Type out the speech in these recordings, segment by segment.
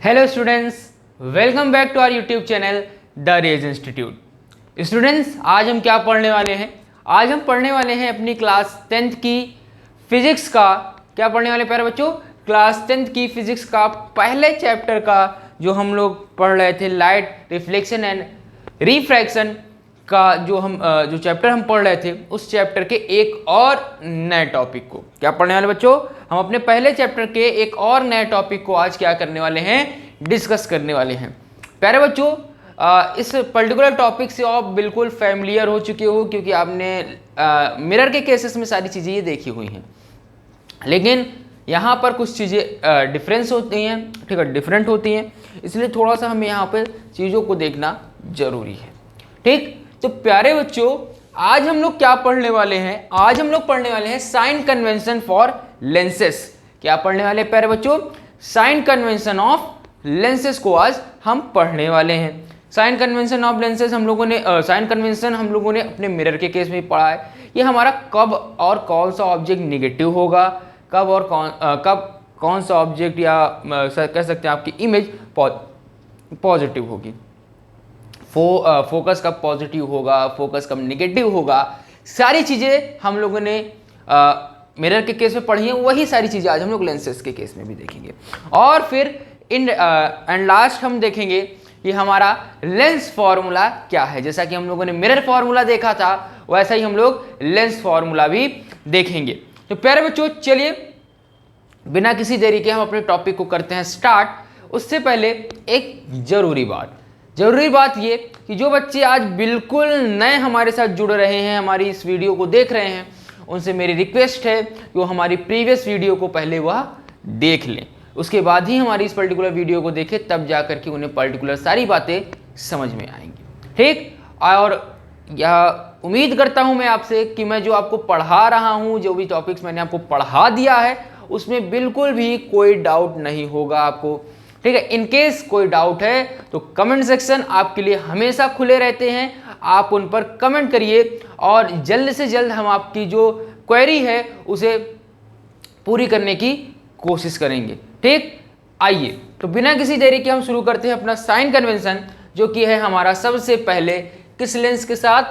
Hello students, welcome back to our YouTube channel the Rage institute. Students, आज हम क्या पढ़ने वाले हैं? आज हम पढ़ने वाले हैं अपनी क्लास 10th की फिजिक्स का। क्या पढ़ने वाले प्यारे बच्चों? क्लास 10th की फिजिक्स का पहले चैप्टर का जो हम लोग पढ़ रहे थे, लाइट रिफ्लेक्शन एंड रिफ्रैक्शन का जो चैप्टर हम पढ़ रहे थे, उस चैप्टर के एक और नए टॉपिक को क्या पढ़ने वाले बच्चों? हम अपने पहले चैप्टर के एक और नए टॉपिक को आज क्या करने वाले हैं? डिस्कस करने वाले हैं। प्यारे बच्चों, इस पर्टिकुलर टॉपिक से आप बिल्कुल फैमिलियर हो चुके हो, क्योंकि आपने मिरर के केसेस में सारी चीज़ें ये देखी हुई हैं। लेकिन यहाँ पर कुछ चीज़ें डिफरेंस होती हैं, ठीक है, डिफरेंट होती हैं, इसलिए थोड़ा सा हमें यहाँ पर चीज़ों को देखना जरूरी है। ठीक, तो प्यारे बच्चों, आज हम लोग क्या पढ़ने वाले हैं? आज हम लोग पढ़ने वाले हैं साइन कन्वेंशन फॉर लेंसेस। क्या पढ़ने वाले हैं प्यारे बच्चों? साइन कन्वेंशन ऑफ लेंसेस को आज हम पढ़ने वाले हैं। साइन कन्वेंशन ऑफ लेंसेस हम लोगों ने अपने मिरर के केस में पढ़ा है। ये हमारा कब और कौन सा ऑब्जेक्ट निगेटिव होगा, कब कौन सा ऑब्जेक्ट या कह सकते हैं आपकी इमेज पॉजिटिव होगी, फोकस कब पॉजिटिव होगा, फोकस कब निगेटिव होगा, सारी चीज़ें हम लोगों ने मिरर के केस में पढ़ी हैं। वही सारी चीज़ें आज हम लोग लेंसेज के केस में भी देखेंगे। और फिर एंड लास्ट हम देखेंगे कि हमारा लेंस फॉर्मूला क्या है। जैसा कि हम लोगों ने मिरर फॉर्मूला देखा था, वैसा ही हम लोग लेंस फॉर्मूला भी देखेंगे। तो प्यारे बच्चों, चलिए बिना किसी देरी के हम अपने टॉपिक को करते हैं स्टार्ट। उससे पहले एक जरूरी बात ये कि जो बच्चे आज बिल्कुल नए हमारे साथ जुड़ रहे हैं, हमारी इस वीडियो को देख रहे हैं, उनसे मेरी रिक्वेस्ट है कि वो हमारी प्रीवियस वीडियो को पहले वह देख लें, उसके बाद ही हमारी इस पर्टिकुलर वीडियो को देखें, तब जा कर के उन्हें पर्टिकुलर सारी बातें समझ में आएंगी। ठीक, और यह उम्मीद करता हूँ मैं आपसे कि मैं जो आपको पढ़ा रहा हूँ, जो भी टॉपिक्स मैंने आपको पढ़ा दिया है, उसमें बिल्कुल भी कोई डाउट नहीं होगा आपको। ठीक है, इनकेस कोई डाउट है तो कमेंट सेक्शन आपके लिए हमेशा खुले रहते हैं, आप उन पर कमेंट करिए और जल्द से जल्द हम आपकी जो क्वेरी है उसे पूरी करने की कोशिश करेंगे। ठीक, आइए तो बिना किसी देरी के हम शुरू करते हैं अपना साइन कन्वेंशन, जो कि है हमारा सबसे पहले किस लेंस के साथ?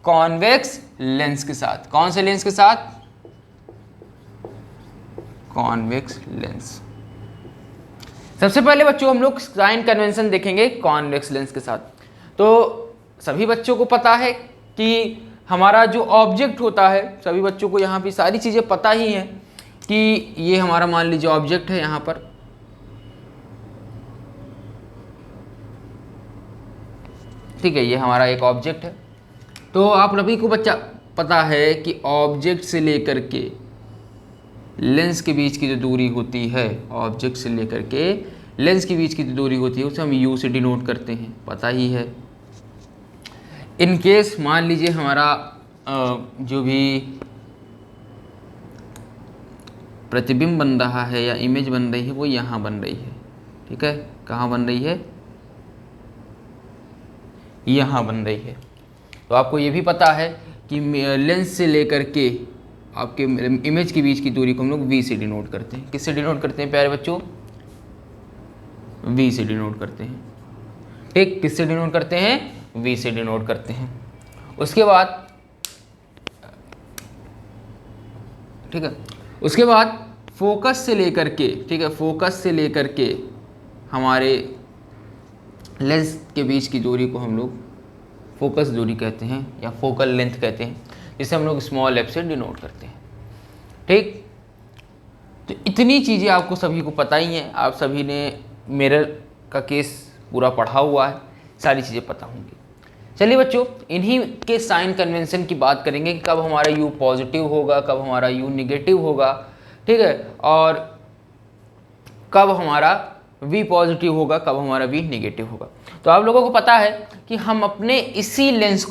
कॉन्वेक्स लेंस के साथ। कौन से लेंस के साथ? Convex lens. सबसे पहले बच्चों हम लोग साइन कन्वेंशन देखेंगे कॉन्वेक्स लेंस के साथ। तो सभी बच्चों को पता है कि हमारा जो ऑब्जेक्ट होता है, सभी बच्चों को यहाँ पे सारी चीज़ें पता ही हैं कि ये हमारा मान लीजिए ऑब्जेक्ट है यहाँ पर, ठीक है, ये हमारा एक ऑब्जेक्ट है। तो आप सभी को बच्चा पता है कि ऑब्जेक्ट से लेकर के लेंस के बीच की जो दूरी होती है, ऑब्जेक्ट से लेकर के लेंस के बीच की जो दूरी होती है उसे हम यू से डिनोट करते हैं, पता ही है। इन केस मान लीजिए हमारा जो भी प्रतिबिंब बन रहा है या इमेज बन रही है वो यहाँ बन रही है, ठीक है, कहाँ बन रही है? यहाँ बन रही है। तो आपको ये भी पता है कि लेंस से लेकर के आपके इमेज के बीच की दूरी को हम लोग वी से डिनोट करते हैं। किससे डिनोट करते हैं प्यारे बच्चों? वी से डिनोट करते हैं। ठीक, किससे डिनोट करते हैं? वी से डिनोट करते हैं। उसके बाद ठीक है, उसके बाद फोकस से लेकर के, ठीक है, फोकस से लेकर के हमारे लेंस के बीच की दूरी को हम लोग फोकस दूरी कहते हैं या फोकल लेंथ कहते हैं, जिसे हम लोग स्मॉल एफ से डिनोट करते हैं। ठीक, तो इतनी चीज़ें आपको सभी को पता ही हैं, आप सभी ने मिरर का केस पूरा पढ़ा हुआ है, सारी चीज़ें पता होंगी। चलिए बच्चों, इन्हीं के साइन कन्वेंशन की बात करेंगे कि कब हमारा यू पॉजिटिव होगा, कब हमारा यू निगेटिव होगा, ठीक है, और कब हमारा वी पॉजिटिव होगा, कब हमारा वी निगेटिव होगा। तो आप लोगों को पता है कि हम अपने इसी लेंस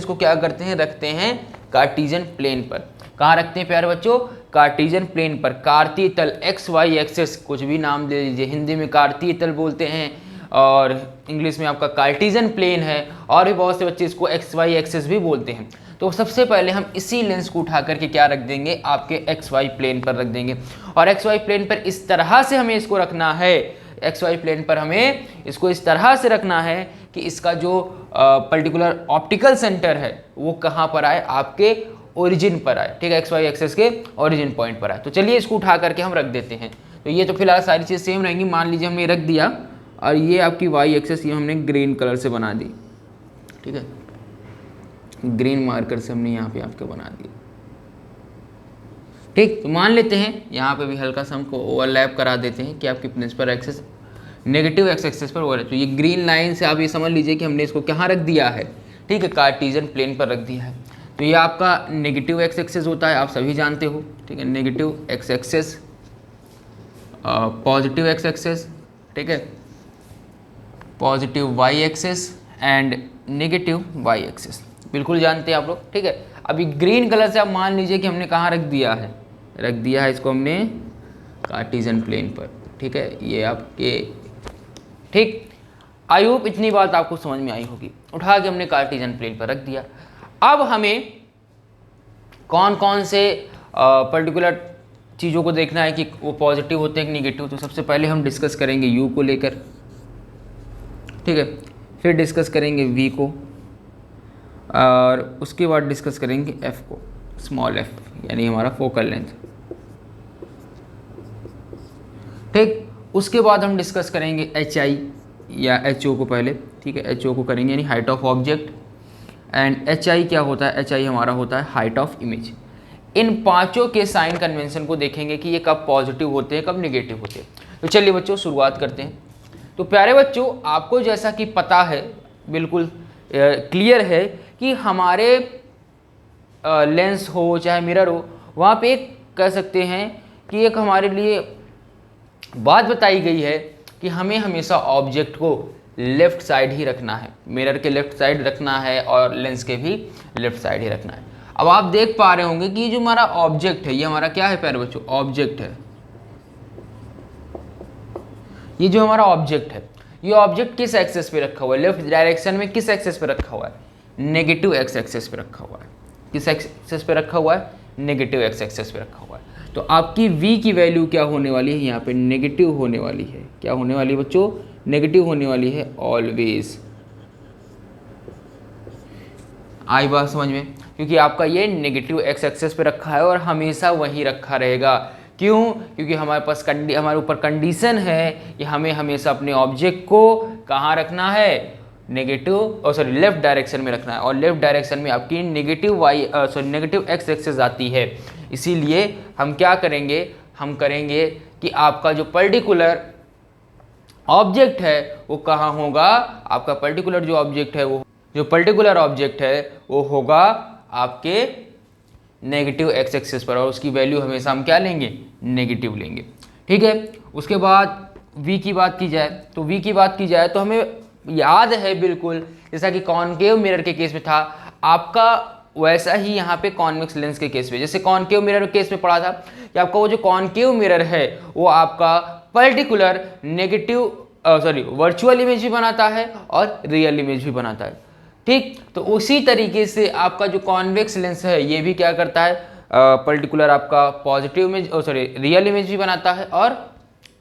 को क्या करते हैं? रखते हैं कार्टेशियन प्लेन पर। कहाँ रखते हैं प्यारे बच्चों? कार्टेशियन प्लेन पर। कार्तीय तल, एक्स वाई एक्सेस, कुछ भी नाम दे लीजिए, हिंदी में कार्तीय तल बोलते हैं और इंग्लिश में आपका कार्टेशियन प्लेन है, और भी बहुत से बच्चे इसको एक्स वाई एक्सेस भी बोलते हैं। तो सबसे पहले हम इसी लेंस को उठा करके क्या रख देंगे, आपके एक्स वाई प्लेन पर रख देंगे। और एक्स वाई प्लेन पर इस तरह से हमें इसको रखना है, एक्स वाई प्लेन पर हमें इसको इस तरह से रखना है कि इसका जो पर्टिकुलर ऑप्टिकल सेंटर है वो कहाँ पर आए, आपके ओरिजिन पर आए, ठीक है, एक्स वाई एक्सेस के ओरिजिन पॉइंट पर आए। तो चलिए इसको उठा करके हम रख देते हैं। तो ये तो फिलहाल सारी चीज़ सेम रहेंगी। मान लीजिए हमने रख दिया और ये आपकी वाई एक्सेस ये हमने ग्रीन कलर से बना दी, ठीक है, ग्रीन मार्कर से हमने यहाँ पे आपके बना दिया, ठीक। तो मान लेते हैं यहाँ पे भी हल्का सा हमको ओवरलैप करा देते हैं कि आपकी principal axis negative x axis पर ओवर। तो ये ग्रीन लाइन से आप ये समझ लीजिए कि हमने इसको कहाँ रख दिया है, ठीक है, कार्टेशियन प्लेन पर रख दिया है। तो ये आपका नेगेटिव एक्स एक्सेस होता है, आप सभी जानते हो, ठीक है, negative x axis, positive x axis, ठीक है, positive y axis and negative y axis, बिल्कुल जानते हैं आप लोग, ठीक है। अभी ग्रीन कलर से आप मान लीजिए कि हमने कहाँ रख दिया है, इसको हमने कार्टेशियन प्लेन पर, ठीक है, ये आपके, ठीक। आई होप इतनी बात आपको समझ में आई होगी। उठा के हमने कार्टेशियन प्लेन पर रख दिया। अब हमें कौन कौन से पर्टिकुलर चीज़ों को देखना है कि वो पॉजिटिव होते हैं कि निगेटिव। तो सबसे पहले हम डिस्कस करेंगे यू को लेकर, ठीक है, फिर डिस्कस करेंगे वी को, और उसके बाद डिस्कस करेंगे एफ को, स्मॉल एफ यानी हमारा फोकल लेंथ, ठीक। उसके बाद हम डिस्कस करेंगे एच आई या एच ओ को पहले, ठीक है, एच ओ को करेंगे यानी height of object, and H I क्या होता है, एच आई हमारा होता है हाइट ऑफ इमेज। इन पांचों के साइन कन्वेंशन को देखेंगे कि ये कब पॉजिटिव होते हैं, कब निगेटिव होते हैं। तो चलिए बच्चों शुरुआत करते हैं। तो प्यारे बच्चों, आपको जैसा कि पता है, बिल्कुल क्लियर है कि हमारे लेंस हो चाहे मिरर हो, वहाँ पे एक कह सकते हैं कि एक हमारे लिए बात बताई गई है कि हमें हमेशा ऑब्जेक्ट को लेफ़्ट साइड ही रखना है, मिरर के लेफ़्ट साइड रखना है और लेंस के भी लेफ़्ट साइड ही रखना है। अब आप देख पा रहे होंगे कि ये जो हमारा ऑब्जेक्ट है, ये हमारा क्या है प्यारे बच्चों, ऑब्जेक्ट है। ये जो हमारा ऑब्जेक्ट है, ये ऑब्जेक्ट किस एक्सेस पे रखा हुआ है, लेफ्ट डायरेक्शन में किस एक्सेस पे रखा हुआ है, नेगेटिव एक्स एक्सेस पे रखा हुआ है। किस एक्सेस पे रखा हुआ है, नेगेटिव एक्स एक्सेस पे रखा हुआ है। तो आपकी v की वैल्यू क्या होने वाली है, यहाँ पे नेगेटिव होने वाली है। क्या होने वाली है बच्चों, नेगेटिव होने वाली है ऑलवेज। आई बात समझ में, क्योंकि आपका ये नेगेटिव एक्स एक्सेस पे रखा है और हमेशा वहीं रखा रहेगा। क्यों, क्योंकि हमारे पास हमारे ऊपर कंडीशन है कि हमें हमेशा अपने ऑब्जेक्ट को कहाँ रखना है, नेगेटिव और सॉरी लेफ्ट डायरेक्शन में रखना है, और लेफ्ट डायरेक्शन में आपकी नेगेटिव नेगेटिव एक्स एक्सेस आती है। इसीलिए हम क्या करेंगे, हम करेंगे कि आपका जो पर्टिकुलर ऑब्जेक्ट है वो कहाँ होगा, आपका पर्टिकुलर जो ऑब्जेक्ट है वो होगा आपके नेगेटिव एक्स एक्सेस पर, और उसकी वैल्यू हमेशा हम क्या लेंगे, नेगेटिव लेंगे, ठीक है। उसके बाद v की बात की जाए, तो v की बात की जाए तो हमें याद है बिल्कुल, जैसा कि कॉनकेव मिरर के केस में था आपका, वैसा ही यहाँ पे कॉन्वेक्स लेंस के केस में, जैसे कॉनकेव मिरर के केस में पढ़ा था कि आपका वो जो कॉनकेव मिरर है वो आपका पर्टिकुलर नेगेटिव वर्चुअल इमेज भी बनाता है और रियल इमेज भी बनाता है, ठीक। तो उसी तरीके से आपका जो कॉन्वेक्स लेंस है ये भी क्या करता है, पर्टिकुलर आपका पॉजिटिव इमेज रियल इमेज भी बनाता है और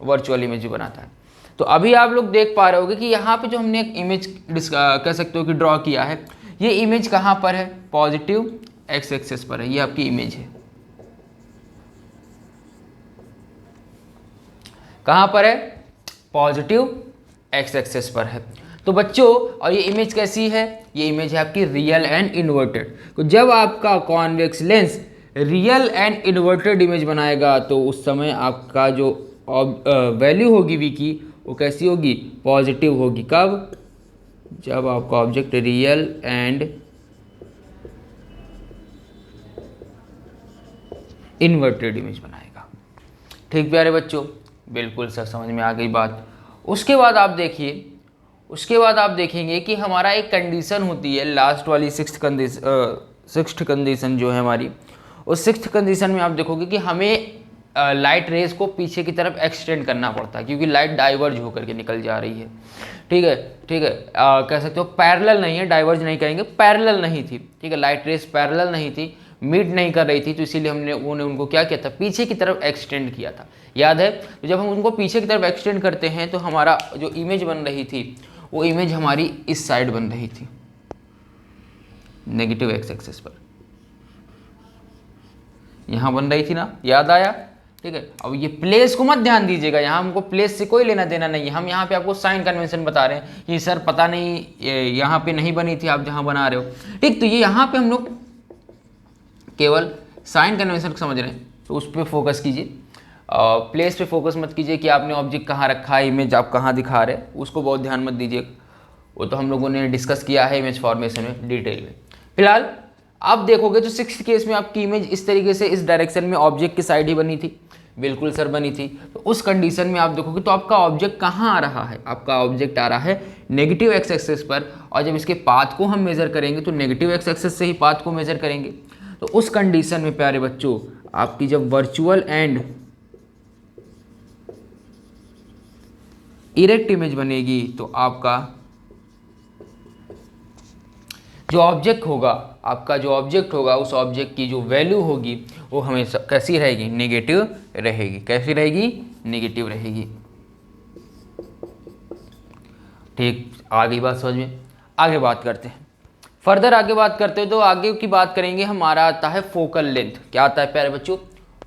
वर्चुअल इमेज भी बनाता है। तो अभी आप लोग देख पा रहे होगे कि यहाँ पे जो हमने एक इमेज कह सकते हो कि ड्रॉ किया है, ये इमेज कहाँ पर है, पॉजिटिव एक्स एक्सेस पर है। ये आपकी इमेज है, कहाँ पर है, पॉजिटिव एक्स एक्सेस पर है। तो बच्चों, और ये इमेज कैसी है, ये इमेज है आपकी रियल एंड इन्वर्टेड। तो जब आपका convex lens real and inverted image बनाएगा तो उस समय आपका जो वैल्यू होगी v की वो कैसी होगी, पॉजिटिव होगी। कब, जब आपका object real and inverted image बनाएगा, ठीक प्यारे बच्चों, बिल्कुल सर समझ में आ गई बात। उसके बाद आप देखिए, उसके बाद आप देखेंगे कि हमारा एक कंडीशन होती है लास्ट वाली सिक्स्थ कंडीशन जो है हमारी, उस सिक्स्थ कंडीशन में आप देखोगे कि हमें लाइट रेज को पीछे की तरफ एक्सटेंड करना पड़ता है, क्योंकि लाइट डाइवर्ज होकर के निकल जा रही है, ठीक है, ठीक है। कह सकते हो पैरेलल नहीं है, डाइवर्ज नहीं कहेंगे, पैरेलल नहीं थी, ठीक है, लाइट रेज पैरेलल नहीं थी, मीट नहीं कर रही थी, तो इसीलिए हमने उनको क्या किया था, पीछे की तरफ एक्सटेंड किया था। याद है? तो जब हम उनको पीछे की तरफ एक्सटेंड करते हैं तो हमारा जो इमेज बन रही थी वो इमेज हमारी इस साइड बन रही थी, नेगेटिव एक्स एक्सिस पर, यहाँ बन रही थी ना, याद आया? ठीक है। अब ये प्लेस को मत ध्यान दीजिएगा, यहाँ हमको प्लेस से कोई लेना देना नहीं है, हम यहाँ पे आपको साइन कन्वेंशन बता रहे हैं कि सर पता नहीं यहाँ पे नहीं बनी थी, आप जहाँ बना रहे हो। ठीक, तो ये यहाँ पे हम लोग केवल साइन कन्वेंशन समझ रहे हैं, तो उस पर फोकस कीजिए। प्लेस पे फोकस मत कीजिए कि आपने ऑब्जेक्ट कहाँ रखा है, इमेज आप कहाँ दिखा रहे हैं, उसको बहुत ध्यान मत दीजिए, वो तो हम लोगों ने डिस्कस किया है इमेज फॉर्मेशन में डिटेल में। फिलहाल आप देखोगे तो 6th केस में आपकी इमेज इस तरीके से इस डायरेक्शन में ऑब्जेक्ट की साइड ही बनी थी, बिल्कुल सर बनी थी। तो उस कंडीशन में आप देखोगे तो आपका ऑब्जेक्ट कहाँ आ रहा है, आपका ऑब्जेक्ट आ रहा है नेगेटिव एक्स एक्सिस पर, और जब इसके पाथ को हम मेजर करेंगे तो नेगेटिव एक्स एक्सिस से ही पाथ को मेजर करेंगे। तो उस कंडीशन में प्यारे बच्चों आपकी जब वर्चुअल एंड इरेक्ट इमेज बनेगी तो आपका जो ऑब्जेक्ट होगा, आपका जो ऑब्जेक्ट होगा उस ऑब्जेक्ट की जो वैल्यू होगी वो हमेशा कैसी रहेगी, नेगेटिव रहेगी। कैसी रहेगी? नेगेटिव रहेगी। ठीक, आगे बात समझ में। आगे बात करते हैं, फर्दर आगे बात करते हैं, तो आगे की बात करेंगे, हमारा आता है फोकल लेंथ। क्या आता है प्यारे बच्चों?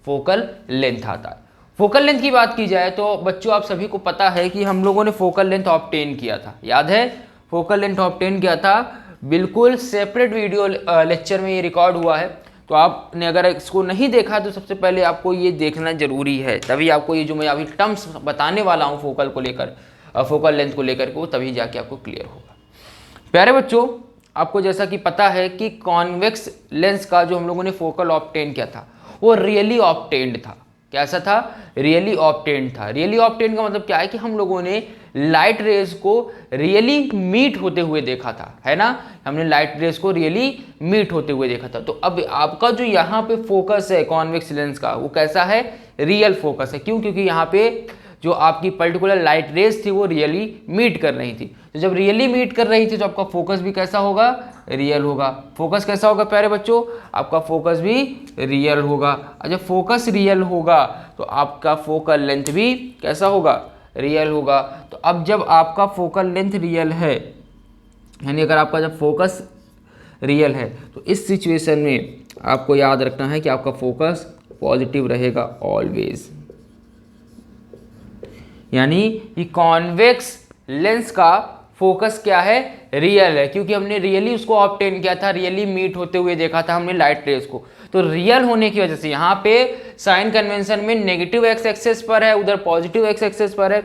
फोकल लेंथ आता है। फोकल लेंथ की बात की जाए तो बच्चों आप सभी को पता है कि हम लोगों ने फोकल लेंथ ऑब्टेन किया था, याद है? फोकल लेंथ ऑब्टेन किया था, बिल्कुल सेपरेट वीडियो लेक्चर में ये रिकॉर्ड हुआ है। तो आपने अगर इसको नहीं देखा तो सबसे पहले आपको ये देखना जरूरी है, तभी आपको ये जो मैं अभी टर्म्स बताने वाला हूँ फोकल को लेकर, फोकल लेंथ को लेकर के, वो तभी जाके आपको क्लियर होगा। प्यारे बच्चों आपको जैसा कि पता है कि कॉन्वेक्स लेंस का जो हम लोगों ने फोकल ऑब्टेन किया था वो रियली ऑब्टेन्ड था। कैसा था? रियली ऑब्टेन्ड था। रियली ऑब्टेन्ड का मतलब क्या है कि हम लोगों ने लाइट रेज को रियली मीट होते हुए देखा था, है ना? हमने लाइट रेज को रियली मीट होते हुए देखा था। तो अब आपका जो यहाँ पे फोकस है कॉन्वेक्स लेंस का वो कैसा है? रियल फोकस है। क्यों? क्योंकि यहाँ पे जो आपकी पर्टिकुलर लाइट रेज थी वो रियली मीट कर रही थी। तो जब रियली मीट कर रही थी तो आपका फोकस भी कैसा होगा? रियल होगा। फोकस कैसा होगा प्यारे बच्चों? आपका फोकस भी रियल होगा। और जब फोकस रियल होगा तो आपका फोकल लेंथ भी कैसा होगा? रियल होगा। तो अब जब आपका फोकल लेंथ रियल है, यानी अगर आपका जब फोकस रियल है तो इस सिचुएशन में आपको याद रखना है कि आपका फोकस पॉजिटिव रहेगा ऑलवेज। यानी कि कॉन्वेक्स लेंस का फोकस क्या है? रियल है, क्योंकि हमने रियली उसको ऑब्टेन किया था, रियली मीट होते हुए देखा था हमने लाइट रेज को। तो रियल होने की वजह से यहाँ पे साइन कन्वेंशन में नेगेटिव एक्स एक्सिस पर है, उधर पॉजिटिव एक्स एक्सिस पर है,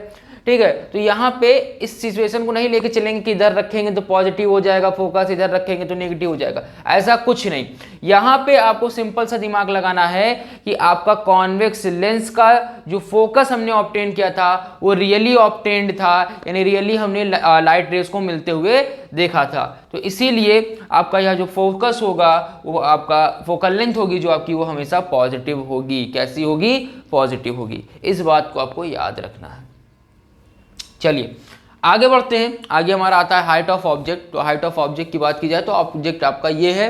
ठीक है? तो यहाँ पे इस सिचुएशन को नहीं लेके चलेंगे कि इधर रखेंगे तो पॉजिटिव हो जाएगा फोकस, इधर रखेंगे तो नेगेटिव हो जाएगा, ऐसा कुछ नहीं। यहाँ पे आपको सिंपल सा दिमाग लगाना है कि आपका कॉन्वेक्स लेंस का जो फोकस हमने ऑब्टेन किया था वो रियली ऑब्टेन्ड था, यानी रियली हमने लाइट रेज को मिलते हुए देखा था। तो इसीलिए आपका यह जो फोकस होगा वो आपका फोकल लेंथ होगी जो आपकी वो हमेशा पॉजिटिव होगी। कैसी होगी? पॉजिटिव होगी। इस बात को आपको याद रखना है। चलिए आगे बढ़ते हैं। आगे हमारा आता है हाइट ऑफ ऑब्जेक्ट। तो हाइट ऑफ ऑब्जेक्ट की बात की जाए तो ऑब्जेक्ट आपका ये है,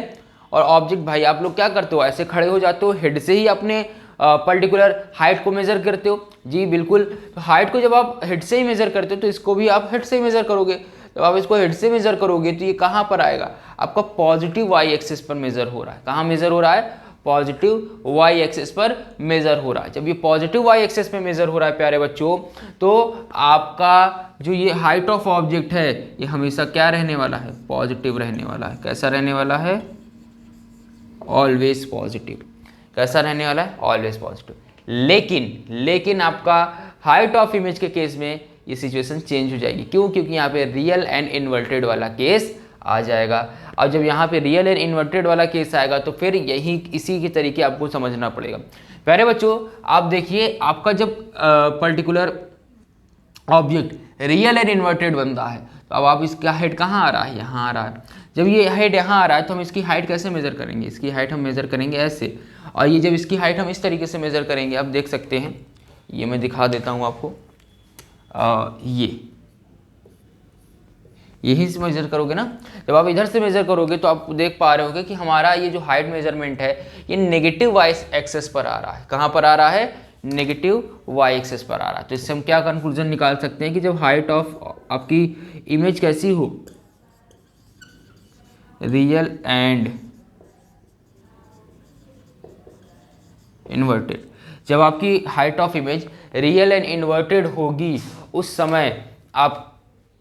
और ऑब्जेक्ट भाई आप लोग क्या करते हो? ऐसे खड़े हो जाते हो, हेड से ही अपने पर्टिकुलर हाइट को मेजर करते हो। जी बिल्कुल। तो हाइट को जब आप हेड से ही मेजर करते हो तो इसको भी आप हेड से ही मेजर करोगे। जब आप इसको हेड से मेजर करोगे तो ये कहाँ पर आएगा? आपका पॉजिटिव वाई एक्सिस पर मेजर हो रहा है। कहाँ मेजर हो रहा है? पॉजिटिव वाई एक्सिस पर मेजर हो रहा है। जब ये पॉजिटिव वाई एक्सिस पे मेजर हो रहा है प्यारे बच्चों, तो आपका जो ये हाइट ऑफ ऑब्जेक्ट है ये हमेशा क्या रहने वाला है? पॉजिटिव रहने वाला है। कैसा रहने वाला है? Always positive. कैसा रहने वाला है? Always positive. लेकिन आपका हाइट ऑफ इमेज के केस में ये सिचुएशन चेंज हो जाएगी। क्यों? क्योंकि यहाँ पे रियल एंड इन्वर्टेड वाला केस आ जाएगा। और जब यहाँ पे रियल एंड इन्वर्टेड वाला केस आएगा तो फिर यही इसी के तरीके आपको समझना पड़ेगा। प्यारे बच्चों आप देखिए, आपका जब particular object real and inverted बनता है तो अब आप इसका हेड कहाँ आ रहा है? यहाँ आ रहा है। जब ये हेड यहाँ आ रहा है तो हम इसकी हाइट कैसे मेजर करेंगे? इसकी हाइट हम मेजर करेंगे ऐसे, और ये जब इसकी हाइट हम इस तरीके से मेजर करेंगे, आप देख सकते हैं, ये मैं दिखा देता हूँ आपको। यहीं से मेजर करोगे ना। जब आप इधर से मेजर करोगे तो आप देख पा रहे होगे कि हमारा ये जो हाइट मेजरमेंट है ये नेगेटिव वाई एक्सेस पर आ रहा है। कहाँ पर आ रहा है? नेगेटिव वाई एक्सेस पर आ रहा है। तो इससे हम क्या कंक्लूजन निकाल सकते हैं कि जब हाइट ऑफ आपकी इमेज कैसी हो, रियल एंड इन्वर्टेड, जब आपकी height of image real and inverted होगी उस समय आप,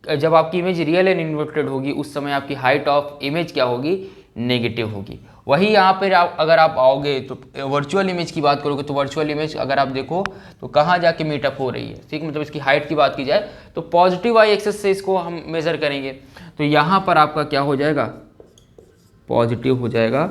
जब आपकी इमेज रियल एंड इन्वर्टेड होगी उस समय आपकी हाइट ऑफ इमेज क्या होगी? नेगेटिव होगी। वही यहाँ पर अगर आप आओगे तो वर्चुअल इमेज की बात करोगे तो वर्चुअल इमेज अगर आप देखो तो कहाँ जाके मीटअप हो रही है, ठीक, मतलब इसकी हाइट की बात की जाए तो पॉजिटिव वाई एक्सेस से इसको हम मेजर करेंगे तो यहाँ पर आपका क्या हो जाएगा? पॉजिटिव हो जाएगा।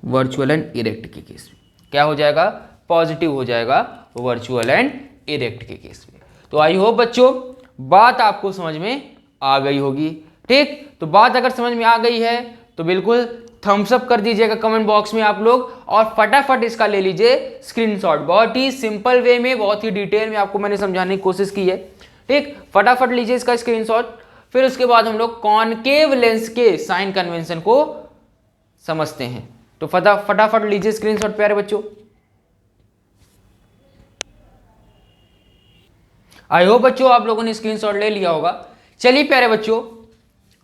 वर्चुअल एंड इरेक्ट के केस में क्या हो जाएगा? पॉजिटिव हो जाएगा वर्चुअल एंड इरेक्ट के केस में। तो आई होप बच्चों बात आपको समझ में आ गई होगी, ठीक। तो बात अगर समझ में आ गई है तो बिल्कुल थम्स अप कर दीजिएगा कमेंट बॉक्स में आप लोग, और फटाफट इसका ले लीजिए स्क्रीनशॉट। बहुत ही सिंपल वे में, बहुत ही डिटेल में आपको मैंने समझाने की कोशिश की है, ठीक। फटाफट लीजिए इसका स्क्रीनशॉट। फिर उसके बाद हम लोग कॉनकेव लेंस के साइन कन्वेंशन को समझते हैं। तो फटाफट लीजिए स्क्रीनशॉट प्यारे बच्चों। आई होप बच्चों आप लोगों ने स्क्रीनशॉट ले लिया होगा। चलिए प्यारे बच्चों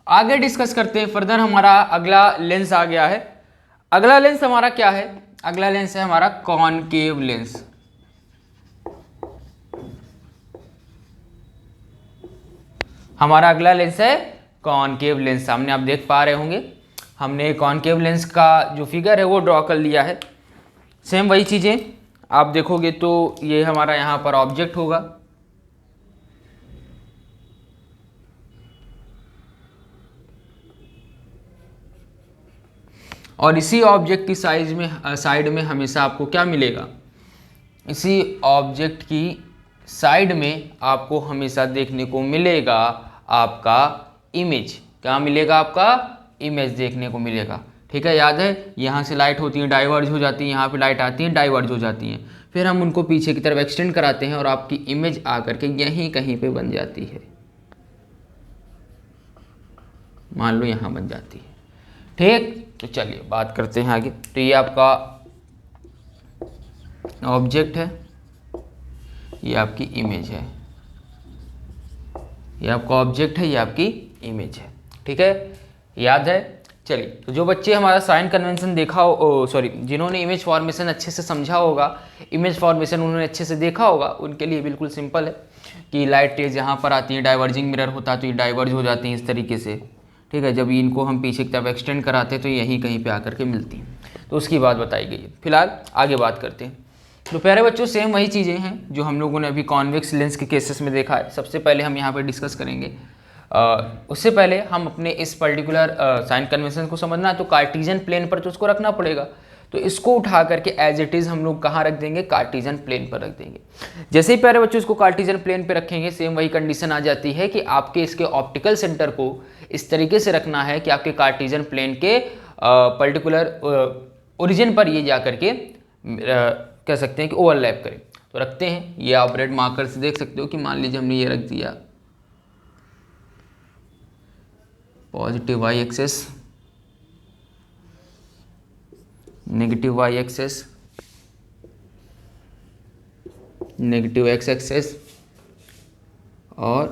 आगे डिस्कस करते हैं फर्दर। हमारा अगला लेंस आ गया है। अगला लेंस हमारा क्या है? अगला लेंस है हमारा कॉनकेव लेंस। हमारा अगला लेंस है कॉनकेव लेंस। सामने आप देख पा रहे होंगे हमने कॉनकेव लेंस का जो फिगर है वो ड्रॉ कर लिया है। सेम वही चीज़ें आप देखोगे तो ये हमारा यहाँ पर ऑब्जेक्ट होगा, और इसी ऑब्जेक्ट की साइड में हमेशा आपको क्या मिलेगा? इसी ऑब्जेक्ट की साइड में आपको हमेशा देखने को मिलेगा आपका इमेज। क्या मिलेगा? आपका इमेज देखने को मिलेगा, ठीक है। याद है यहाँ से लाइट होती है डाइवर्ज हो जाती है, यहाँ पे लाइट आती है डाइवर्ज हो जाती हैं, फिर हम उनको पीछे की तरफ एक्सटेंड कराते हैं और आपकी इमेज आकर के यहीं कहीं पे बन जाती है। मान लो यहाँ बन जाती है, ठीक। तो चलिए बात करते हैं आगे। तो ये आपका ऑब्जेक्ट है, ये आपकी इमेज है। ये आपका ऑब्जेक्ट है, ये आपकी इमेज है, ठीक है। याद है? चलिए तो जो बच्चे हमारा साइन कन्वेंशन देखा हो, जिन्होंने इमेज फॉर्मेशन अच्छे से समझा होगा, इमेज फॉर्मेशन उन्होंने अच्छे से देखा होगा, उनके लिए बिल्कुल सिंपल है कि लाइट रेज यहाँ पर आती है, डाइवर्जिंग मिरर होता है तो ये डाइवर्ज हो जाती हैं इस तरीके से, ठीक है। जब इनको हम पीछे की तरफ एक्सटेंड कराते हैं तो यहीं कहीं पे आकर के मिलती हैं। तो उसकी बात बताई गई है। फिलहाल आगे बात करते हैं। तो प्यारे बच्चों सेम वही चीज़ें हैं जो हम लोगों ने अभी कॉन्वेक्स लेंस के केसेस में देखा है। सबसे पहले हम यहाँ पर डिस्कस करेंगे। उससे पहले हम अपने इस पर्टिकुलर साइन कन्वेंशन को समझना है तो कार्टेशियन प्लेन पर तो उसको रखना पड़ेगा। तो इसको उठा करके एज इट इज़ हम लोग कहाँ रख देंगे? कार्टेशियन प्लेन पर रख देंगे। जैसे ही प्यारे बच्चों इसको कार्टेशियन प्लेन पर रखेंगे सेम वही कंडीशन आ जाती है कि आपके इसके ऑप्टिकल सेंटर को इस तरीके से रखना है कि आपके कार्टेशियन प्लेन के पर्टिकुलर ओरिजिन पर ये जा करके कह सकते हैं कि ओवरलैप करें। तो रखते हैं, ये आप रेड मार्कर से देख सकते हो कि मान लीजिए हमने ये रख दिया positive y axis, negative y axis, negative x axis और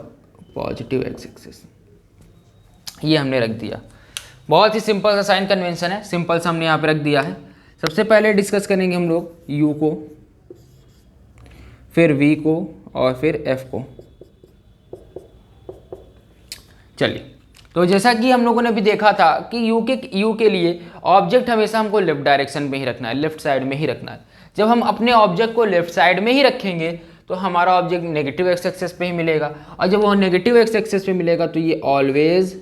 पॉजिटिव एक्स एक्सेस, ये हमने रख दिया। बहुत ही सिंपल सा साइन कन्वेंशन है, सिंपल सा हमने यहाँ पे रख दिया है। सबसे पहले डिस्कस करेंगे हम लोग यू को, फिर वी को और फिर एफ को। चलिए तो जैसा कि हम लोगों ने भी देखा था कि यू के लिए ऑब्जेक्ट हमेशा हमको लेफ्ट डायरेक्शन में ही रखना है, लेफ्ट साइड में ही रखना है। जब हम अपने ऑब्जेक्ट को लेफ्ट साइड में ही रखेंगे तो हमारा ऑब्जेक्ट नेगेटिव एक्स एक्सेस पे ही मिलेगा, और जब वो नेगेटिव एक्स एक्सेस पे मिलेगा तो ये ऑलवेज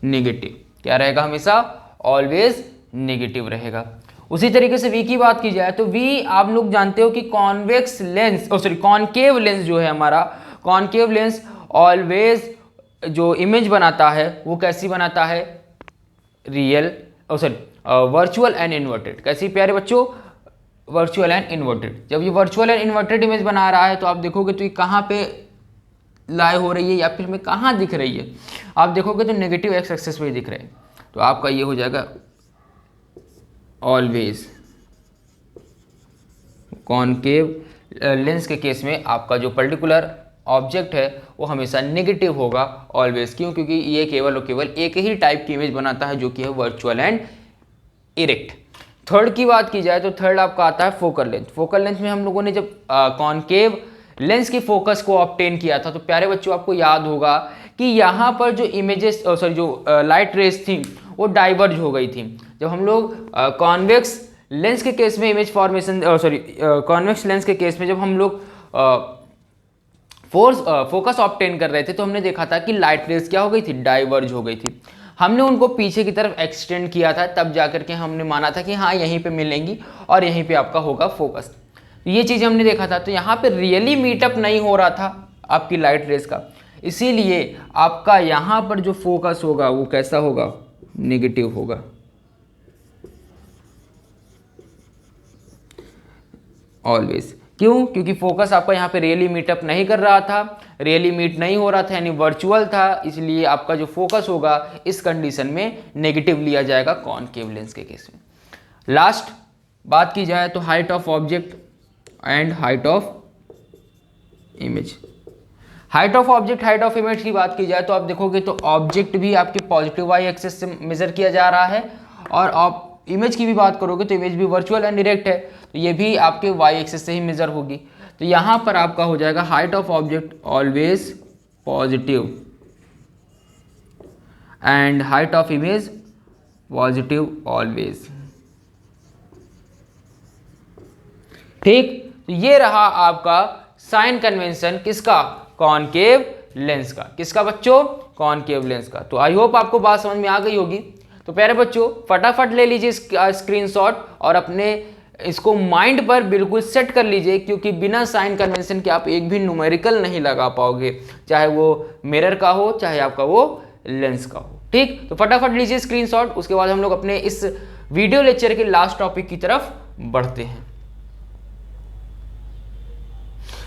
नेगेटिव क्या रहेगा? हमेशा ऑलवेज नेगेटिव रहेगा। उसी तरीके से वी की बात की जाए तो वी आप लोग जानते हो कि कॉन्वेक्स लेंस कॉनकेव लेंस जो है हमारा, कॉनकेव लेंस ऑलवेज जो इमेज बनाता है वो कैसी बनाता है? Real virtual and inverted. कैसी प्यारे बच्चों, वर्चुअल एंड इन्वर्टेड। जब ये वर्चुअल एंड इन्वर्टेड इमेज बना रहा है तो आप देखोगे तो ये कहाँ पे लाई हो रही है या फिर हमें कहाँ दिख रही है, आप देखोगे तो नेगेटिव एक्स एक्सिस पे दिख रहे हैं। तो आपका ये हो जाएगा ऑलवेज कॉनकेव लेंस के केस में आपका जो पर्टिकुलर ऑब्जेक्ट है वो हमेशा नेगेटिव होगा ऑलवेज। क्यों? क्योंकि ये केवल और केवल एक ही टाइप की इमेज बनाता है जो कि है वर्चुअल एंड इरेक्ट। थर्ड की बात की जाए तो थर्ड आपका आता है फोकल लेंथ। फोकल लेंथ में हम लोगों ने जब कॉनकेव लेंस की फोकस को ऑब्टेन किया था तो प्यारे बच्चों आपको याद होगा कि यहाँ पर जो इमेजेस जो लाइट रेस थी वो डाइवर्ज हो गई थी। जब हम लोग कॉन्वेक्स लेंस के केस में इमेज फॉर्मेशन कॉन्वेक्स लेंस के केस में जब हम लोग फोकस ऑब्टेन कर रहे थे तो हमने देखा था कि लाइट रेस क्या हो गई थी, डाइवर्ज हो गई थी। हमने उनको पीछे की तरफ एक्सटेंड किया था, तब जाकर के हमने माना था कि हाँ यहीं पे मिलेंगी और यहीं पे आपका होगा फोकस। ये चीज़ हमने देखा था। तो यहाँ पे रियली मीटअप नहीं हो रहा था आपकी लाइट रेस का, इसीलिए आपका यहाँ पर जो फोकस होगा वो कैसा होगा, नेगेटिव होगा। ऑलवेज। क्यों? क्योंकि फोकस आपका यहाँ पे रियली मीटअप नहीं कर रहा था, रियली मीट नहीं हो रहा था, यानी वर्चुअल था, इसलिए आपका जो फोकस होगा इस कंडीशन में नेगेटिव लिया जाएगा कॉनकेव लेंस के केस में। लास्ट बात की जाए तो height of object and height of image. Height of object, height of image की बात की जाए तो आप देखोगे तो ऑब्जेक्ट भी आपके पॉजिटिव वाई एक्सिस से मेजर किया जा रहा है और आप इमेज की भी बात करोगे तो इमेज भी वर्चुअल एंड डायरेक्ट है तो ये भी आपके वाई एक्सिस से ही मेजर होगी। तो यहाँ पर आपका हो जाएगा height of object always positive and height of image positive always. ठीक, तो ये रहा आपका साइन कन्वेंशन किसका, कॉनकेव लेंस का। किसका बच्चों, कॉनकेव लेंस का। तो आई होप आपको बात समझ में आ गई होगी। तो प्यारे बच्चों फटाफट ले लीजिए स्क्रीनशॉट और अपने इसको माइंड पर बिल्कुल सेट कर लीजिए, क्योंकि बिना साइन कन्वेंशन के आप एक भी न्यूमेरिकल नहीं लगा पाओगे, चाहे वो मिरर का हो चाहे आपका वो लेंस का हो। ठीक, तो फटाफट लीजिए स्क्रीनशॉट, उसके बाद हम लोग अपने इस वीडियो लेक्चर के लास्ट टॉपिक की तरफ बढ़ते हैं।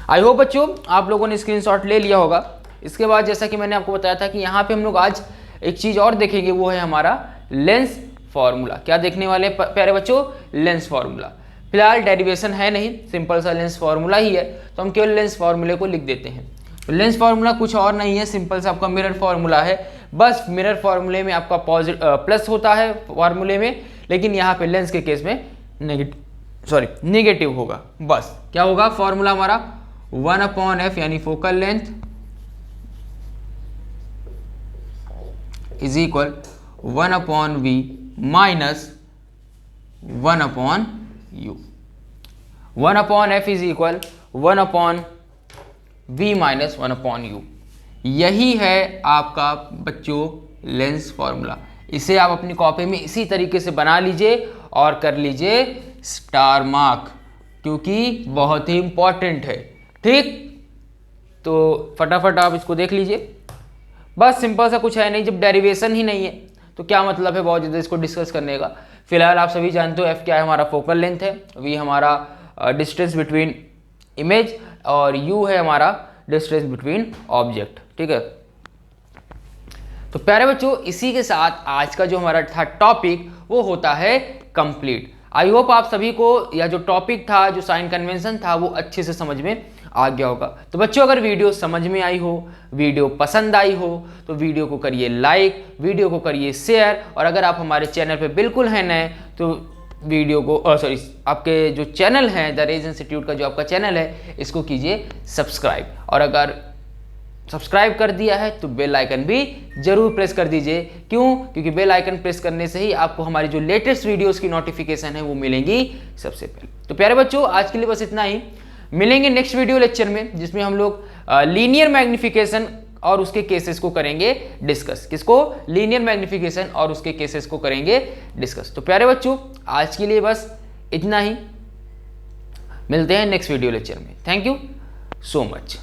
आई होप बच्चों आप लोगों ने स्क्रीनशॉट ले लिया होगा। इसके बाद जैसा कि मैंने आपको बताया था कि यहाँ पे हम लोग आज एक चीज और देखेंगे, वो है हमारा लेंस फॉर्मूला। क्या देखने वाले प्यारे बच्चों, लेंस फॉर्मूला। फिलहाल डेरिवेशन है नहीं, सिंपल सा लेंस फॉर्मूला ही है, तो हम केवल लेंस फॉर्मूले को लिख देते हैं। तो लेंस फॉर्मूला कुछ और नहीं है, सिंपल सा आपका मिरर फॉर्मूला है। बस मिरर फॉर्मूले में आपका प्लस होता है फॉर्मूले में, लेकिन यहाँ पे लेंस के केस में नेगेटिव होगा। बस क्या होगा फॉर्मूला हमारा 1/f यानी focal length is equal 1/v minus 1/u। 1/f is equal 1/v minus 1/u। यही है आपका बच्चों लेंस फॉर्मूला। इसे आप अपनी कॉपी में इसी तरीके से बना लीजिए और कर लीजिए स्टार मार्क, क्योंकि बहुत ही इंपॉर्टेंट है। ठीक, तो फटाफट आप इसको देख लीजिए। बस सिंपल सा कुछ है नहीं, जब डेरिवेशन ही नहीं है तो क्या मतलब है बहुत ज़्यादा इसको डिस्कस करने का। फिलहाल आप सभी जानते हो एफ क्या है, हमारा फोकल लेंथ है, वी हमारा डिस्टेंस बिटवीन इमेज और यू है हमारा डिस्टेंस बिटवीन ऑब्जेक्ट। ठीक है, तो प्यारे बच्चों इसी के साथ आज का जो हमारा था टॉपिक वो होता है कंप्लीट। आई होप आप सभी को यह जो टॉपिक था, जो साइन कन्वेंशन था, वो अच्छे से समझ में आ गया होगा। तो बच्चों अगर वीडियो समझ में आई हो, वीडियो पसंद आई हो तो वीडियो को करिए लाइक, वीडियो को करिए शेयर, और अगर आप हमारे चैनल पे बिल्कुल हैं नए तो वीडियो को आपके जो चैनल है द रेज इंस्टीट्यूट का जो आपका चैनल है इसको कीजिए सब्सक्राइब, और अगर सब्सक्राइब कर दिया है तो बेल आइकन भी जरूर प्रेस कर दीजिए। क्यों? क्योंकि बेल आइकन प्रेस करने से ही आपको हमारी जो लेटेस्ट वीडियोस की नोटिफिकेशन है वो मिलेंगी सबसे पहले। तो प्यारे बच्चों आज के लिए बस इतना ही, मिलेंगे नेक्स्ट वीडियो लेक्चर में जिसमें हम लोग लीनियर मैग्निफिकेशन और उसके केसेस को करेंगे डिस्कस। किसको? लीनियर मैग्निफिकेशन और उसके केसेस को करेंगे डिस्कस। तो प्यारे बच्चों आज के लिए बस इतना ही, मिलते हैं नेक्स्ट वीडियो लेक्चर में। Thank you so much.